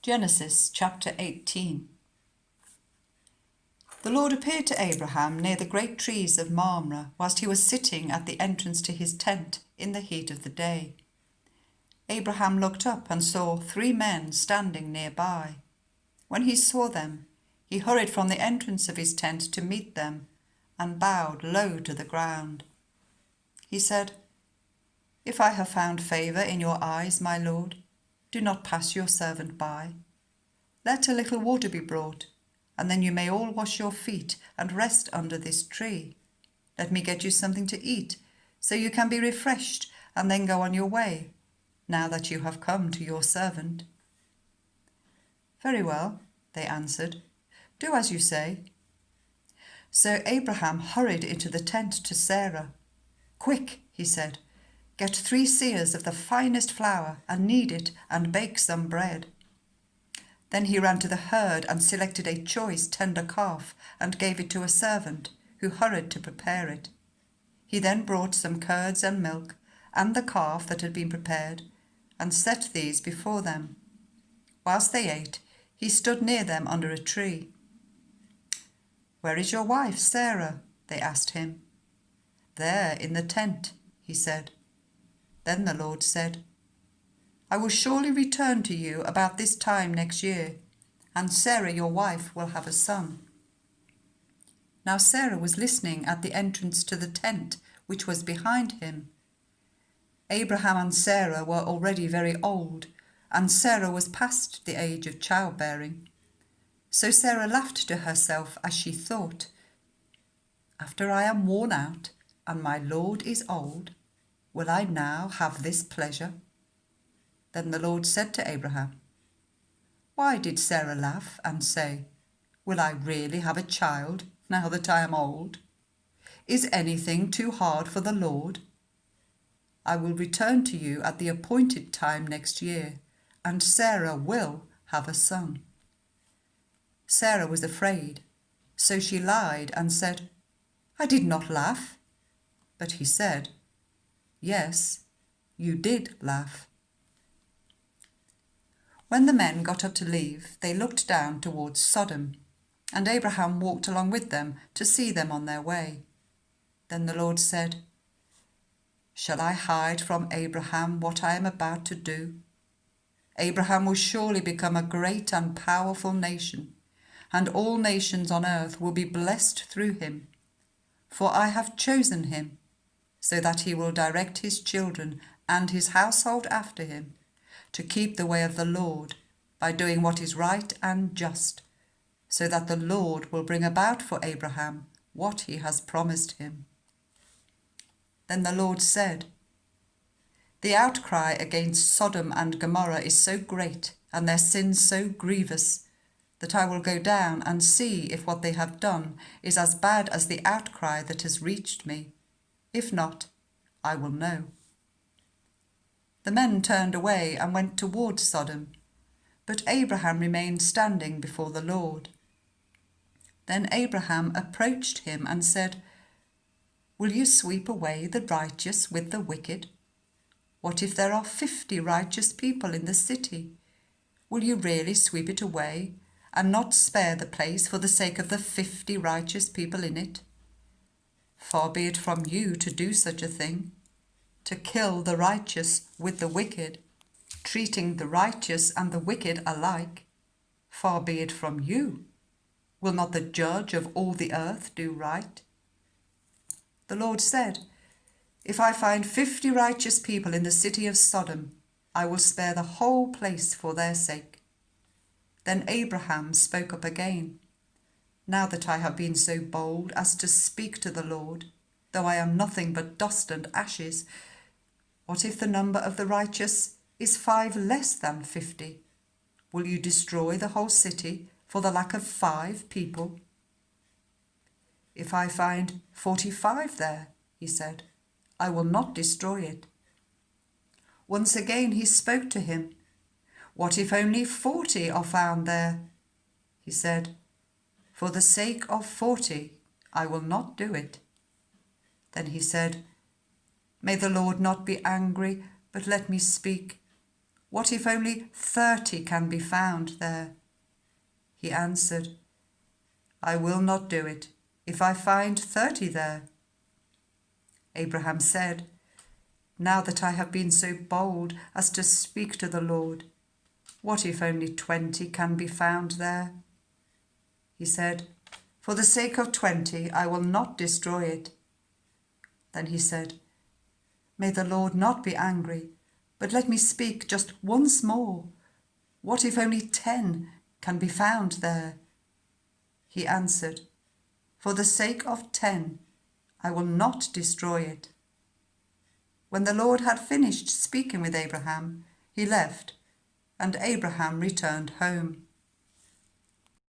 Genesis chapter 18. The Lord appeared to Abraham near the great trees of Mamre, whilst he was sitting at the entrance to his tent in the heat of the day. Abraham looked up and saw 3 men standing nearby. When he saw them, he hurried from the entrance of his tent to meet them and bowed low to the ground. He said, "If I have found favour in your eyes, my Lord, do not pass your servant by. Let a little water be brought, and then you may all wash your feet and rest under this tree. Let me get you something to eat, so you can be refreshed and then go on your way, now that you have come to your servant." "Very well," they answered. "Do as you say." So Abraham hurried into the tent to Sarah. "Quick," he said, "get 3 seahs of the finest flour and knead it and bake some bread." Then he ran to the herd and selected a choice tender calf and gave it to a servant, who hurried to prepare it. He then brought some curds and milk and the calf that had been prepared and set these before them. Whilst they ate, he stood near them under a tree. "Where is your wife, Sarah?" they asked him. "There in the tent," he said. Then the Lord said, "I will surely return to you about this time next year, and Sarah your wife will have a son." Now Sarah was listening at the entrance to the tent which was behind him. Abraham and Sarah were already very old, and Sarah was past the age of childbearing. So Sarah laughed to herself as she thought, "After I am worn out and my Lord is old, will I now have this pleasure?" Then the Lord said to Abraham, "Why did Sarah laugh and say, 'Will I really have a child now that I am old?' Is anything too hard for the Lord? I will return to you at the appointed time next year, and Sarah will have a son." Sarah was afraid, so she lied and said, "I did not laugh." But he said, "Yes, you did laugh." When the men got up to leave, they looked down towards Sodom, and Abraham walked along with them to see them on their way. Then the Lord said, "Shall I hide from Abraham what I am about to do? Abraham will surely become a great and powerful nation, and all nations on earth will be blessed through him. For I have chosen him, so that he will direct his children and his household after him, to keep the way of the Lord by doing what is right and just, so that the Lord will bring about for Abraham what he has promised him." Then the Lord said, "The outcry against Sodom and Gomorrah is so great, and their sins so grievous, that I will go down and see if what they have done is as bad as the outcry that has reached me. If not, I will know." The men turned away and went towards Sodom, but Abraham remained standing before the Lord. Then Abraham approached him and said, "Will you sweep away the righteous with the wicked? What if there are 50 righteous people in the city? Will you really sweep it away and not spare the place for the sake of the 50 righteous people in it? Far be it from you to do such a thing, to kill the righteous with the wicked, treating the righteous and the wicked alike. Far be it from you. Will not the judge of all the earth do right?" The Lord said, "If I find 50 righteous people in the city of Sodom, I will spare the whole place for their sake." Then Abraham spoke up again, "Now that I have been so bold as to speak to the Lord, though I am nothing but dust and ashes, what if the number of the righteous is 5 less than 50? Will you destroy the whole city for the lack of 5 people?" "If I find 45 there," he said, "I will not destroy it." Once again he spoke to him. "What if only 40 are found there?" He said, "For the sake of 40, I will not do it." Then he said, "May the Lord not be angry, but let me speak. What if only 30 can be found there? He answered, I will not do it if I find 30 there. Abraham said, Now that I have been so bold as to speak to the Lord, what if only 20 can be found there? He said, For the sake of 20, I will not destroy it. Then he said, May the Lord not be angry, but let me speak just once more. What if only 10 can be found there? He answered, For the sake of 10, I will not destroy it. When the Lord had finished speaking with Abraham, he left, and Abraham returned home.